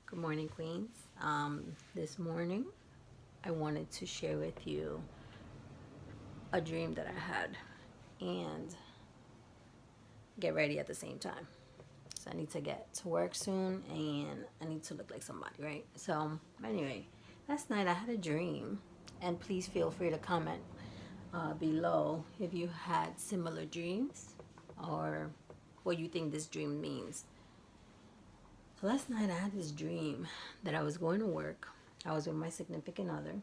Good morning, Queens. This morning, I wanted to share with you a dream that I had and get ready at the same time. So, I need to get to work soon and I need to look like somebody, right? So, anyway, last night I had a dream, and please feel free to comment below if you had similar dreams or what you think this dream means. So, last night I had this dream that I was going to work. I was with my significant other,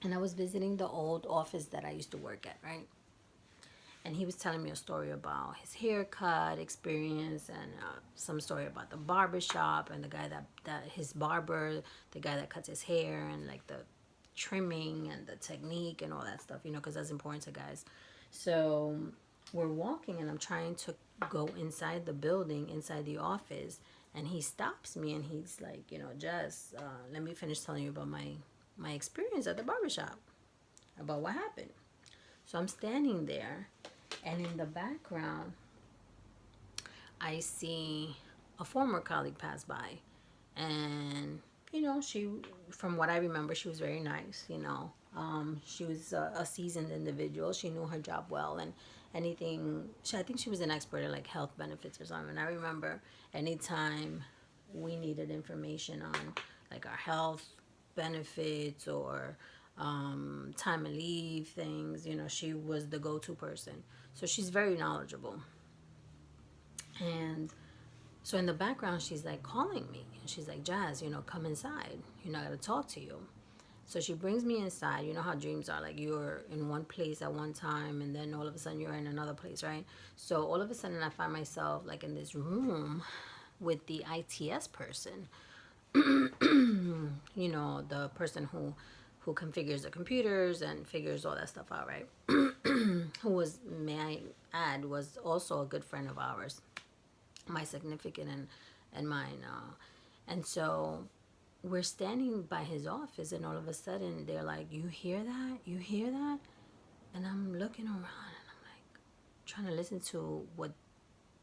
and I was visiting the old office that I used to work at, right? And he was telling me a story about his haircut experience and some story about the barber shop and the guy that his barber, the guy that cuts his hair, and like the trimming and the technique and all that stuff, because that's important to guys. So we're walking, and I'm trying to go inside the building, inside the office, and he stops me and he's like, Jess, let me finish telling you about my experience at the barbershop, about what happened. So I'm standing there, and in the background, I see a former colleague pass by. And, she, from what I remember, she was very nice, She was a seasoned individual. She knew her job well, and I think she was an expert in like health benefits or something. And I remember anytime we needed information on like our health benefits or time of leave things, she was the go-to person. So she's very knowledgeable. And so in the background, she's like calling me. And she's like, Jazz, come inside. I got to talk to you. So she brings me inside. You know how dreams are. Like you're in one place at one time, and then all of a sudden you're in another place, right? So all of a sudden I find myself like in this room with the ITS person. The person who configures the computers and figures all that stuff out, right? Who was, may I add, was also a good friend of ours, my significant and mine. And so we're standing by his office, and all of a sudden they're like, "You hear that? You hear that?" And I'm looking around, and I'm like trying to listen to what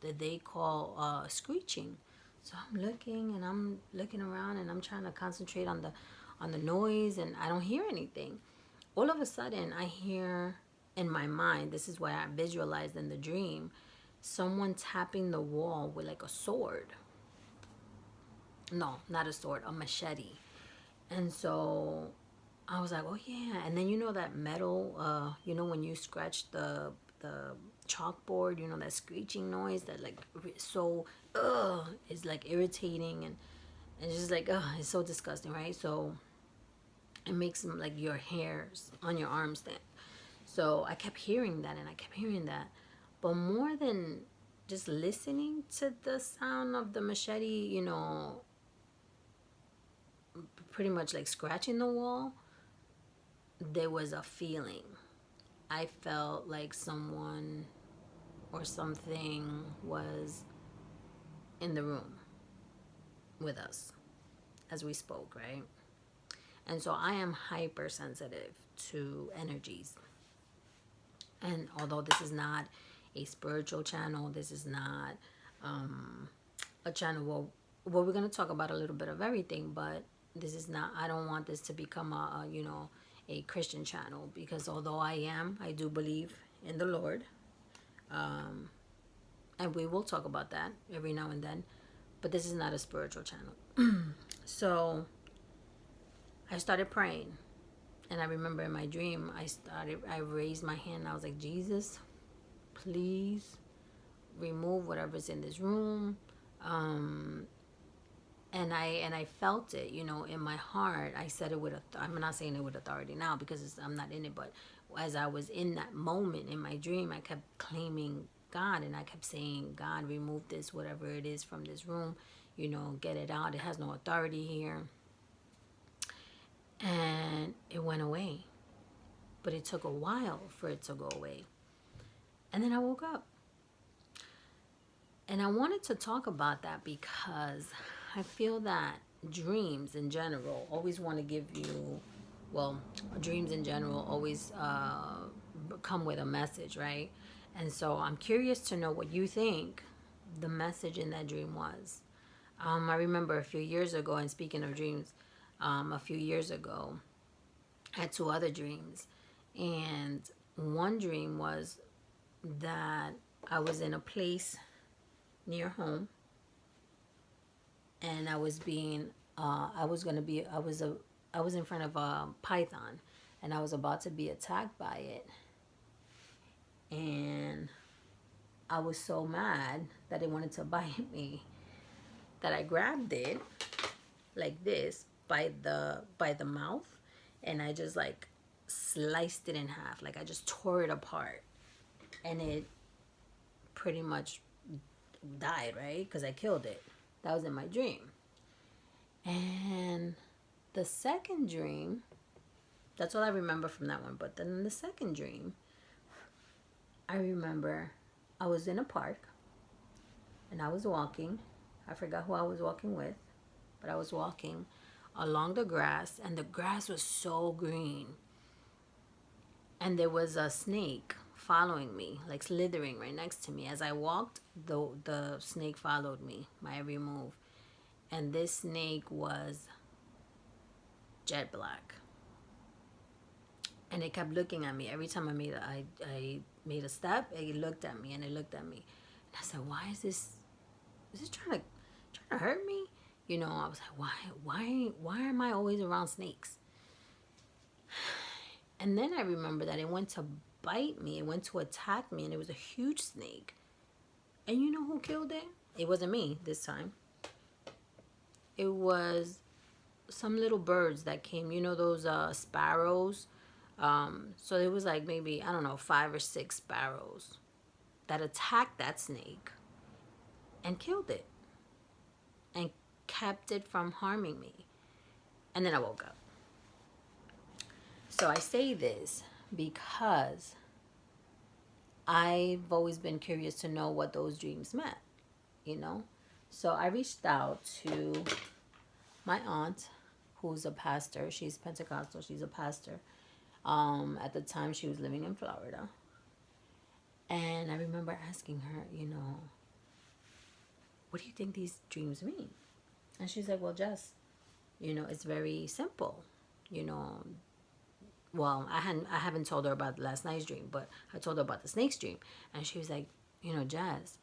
they call screeching. So I'm looking around, and I'm trying to concentrate on the noise, and I don't hear anything. All of a sudden I hear in my mind, this is why I visualized in the dream, someone tapping the wall with like a sword. No, not a sword, a machete. And so I was like, oh yeah. And then that metal, when you scratch the chalkboard, that screeching noise that like so is like irritating, and it's just like it's so disgusting, right? So it makes them like your hairs on your arms stand. So I kept hearing that, and I kept hearing that. But more than just listening to the sound of the machete, pretty much like scratching the wall, there was a feeling. I felt like someone or something was in the room with us as we spoke, right? And so I am hypersensitive to energies. And although this is not a spiritual channel, this is not a channel where we're going to talk about a little bit of everything, but this is not, I don't want this to become a Christian channel, because although I do believe in the Lord, and we will talk about that every now and then, but this is not a spiritual channel. So I started praying, and I remember in my dream, I raised my hand, and I was like, Jesus, please remove whatever's in this room. And I felt it, in my heart. I said it with I'm not saying it with authority now because I'm not in it, but as I was in that moment in my dream, I kept claiming God, and I kept saying, God, remove this, whatever it is from this room, get it out. It has no authority here. And it went away, but it took a while for it to go away. And then I woke up. And I wanted to talk about that because I feel that dreams in general always want to give you, well, dreams in general always come with a message, right? And so I'm curious to know what you think the message in that dream was. I remember a few years ago, and speaking of dreams, a few years ago, I had two other dreams. And one dream was that I was in a place near home, and I was in front of a python, and I was about to be attacked by it. And I was so mad that it wanted to bite me that I grabbed it like this by the mouth, and I just like sliced it in half. Like I just tore it apart, and it pretty much died, right? Because I killed it. That was in my dream. And the second dream, that's all I remember from that one. But then in the second dream, I remember I was in a park and I was walking. I forgot who I was walking with, but I was walking along the grass, and the grass was so green. And there was a snake following me, like slithering right next to me. As I walked, the snake followed me, my every move. And this snake was jet black. And it kept looking at me every time I made a step. It looked at me and it looked at me, and I said, "Why is this? Is it trying to hurt me?" You know, I was like, "Why am I always around snakes?" And then I remember that it went to bite me. It went to attack me, and it was a huge snake. And you know who killed it? It wasn't me this time. It was some little birds that came. You know those sparrows. So it was like maybe, I don't know, 5 or 6 sparrows that attacked that snake and killed it and kept it from harming me. And then I woke up. So I say this because I've always been curious to know what those dreams meant, you know? So I reached out to my aunt, who's a pastor. She's Pentecostal. She's a pastor. At the time, she was living in Florida. And I remember asking her, you know, what do you think these dreams mean? And she's like, well, Jess, you know, it's very simple. You know, well, I haven't told her about last night's dream, but I told her about the snake's dream. And she was like, you know, Jess,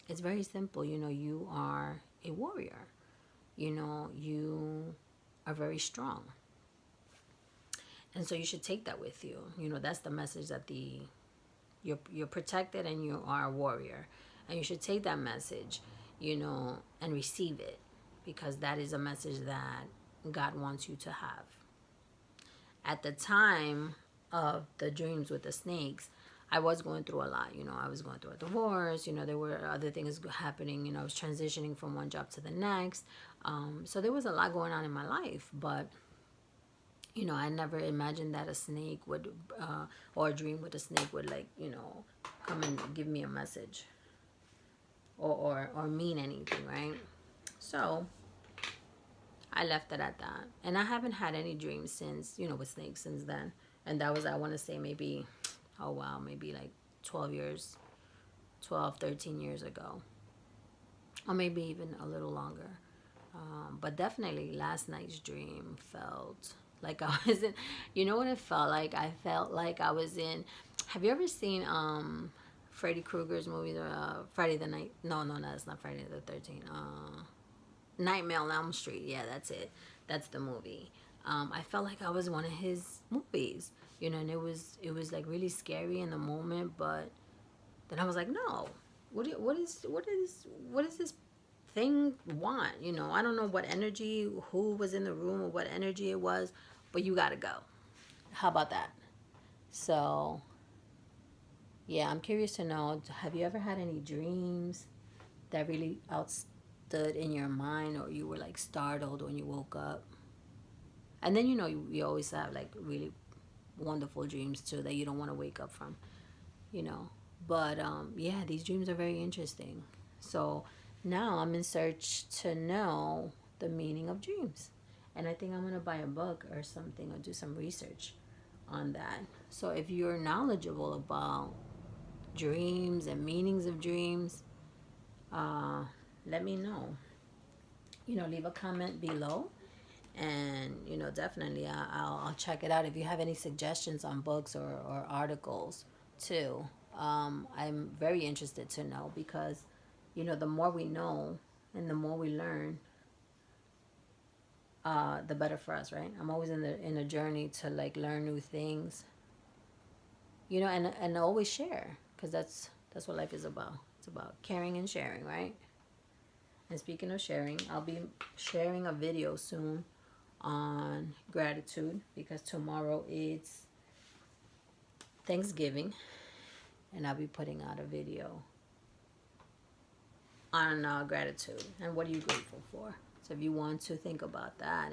it's very simple. You know, you are a warrior. You know, you are very strong. And so you should take that with you. You know, that's the message that you're protected and you are a warrior. And you should take that message, you know, and receive it, because that is a message that God wants you to have. At the time of the dreams with the snakes, I was going through a lot. You know, I was going through a divorce. You know, there were other things happening. You know, I was transitioning from one job to the next. So there was a lot going on in my life. But, you know, I never imagined that a snake would, or a dream with a snake would, like, you know, come and give me a message or mean anything, right? So I left it at that. And I haven't had any dreams since, you know, with snakes since then. And that was, I want to say maybe, oh wow, maybe like 13 years ago. Or maybe even a little longer. But definitely last night's dream felt like I was in, you know what it felt like? I felt like I was in, have you ever seen Freddy Krueger's movie, Friday the Night, no, that's not Friday the 13th, Nightmare on Elm Street. Yeah, that's it. That's the movie. I felt like I was one of his movies, you know, and it was like really scary in the moment, but then I was like, no, what is this thing want? You know, I don't know what energy, who was in the room or what energy it was, but you gotta go. How about that? So, yeah, I'm curious to know, have you ever had any dreams that really outstood in your mind, or you were like startled when you woke up? And then, you know, you always have like really wonderful dreams too that you don't want to wake up from, you know. But yeah, these dreams are very interesting. So now I'm in search to know the meaning of dreams. And I think I'm going to buy a book or something or do some research on that. So if you're knowledgeable about dreams and meanings of dreams, let me know. leave a comment below. And definitely I'll check it out. If you have any suggestions on books or articles too, I'm very interested to know, because the more we know and the more we learn, the better for us, right? I'm always in a journey to like learn new things, and always share, because that's what life is about. It's about caring and sharing, right? And speaking of sharing, I'll be sharing a video soon on gratitude, because tomorrow it's Thanksgiving, and I'll be putting out a video on gratitude and what are you grateful for. So if you want to think about that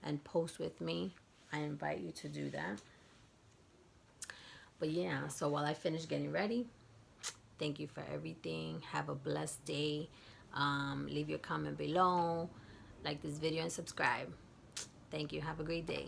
and post with me, I invite you to do that. But yeah, so while I finish getting ready, thank you for everything. Have a blessed day. Leave your comment below, like this video, and subscribe. Thank you. Have a great day.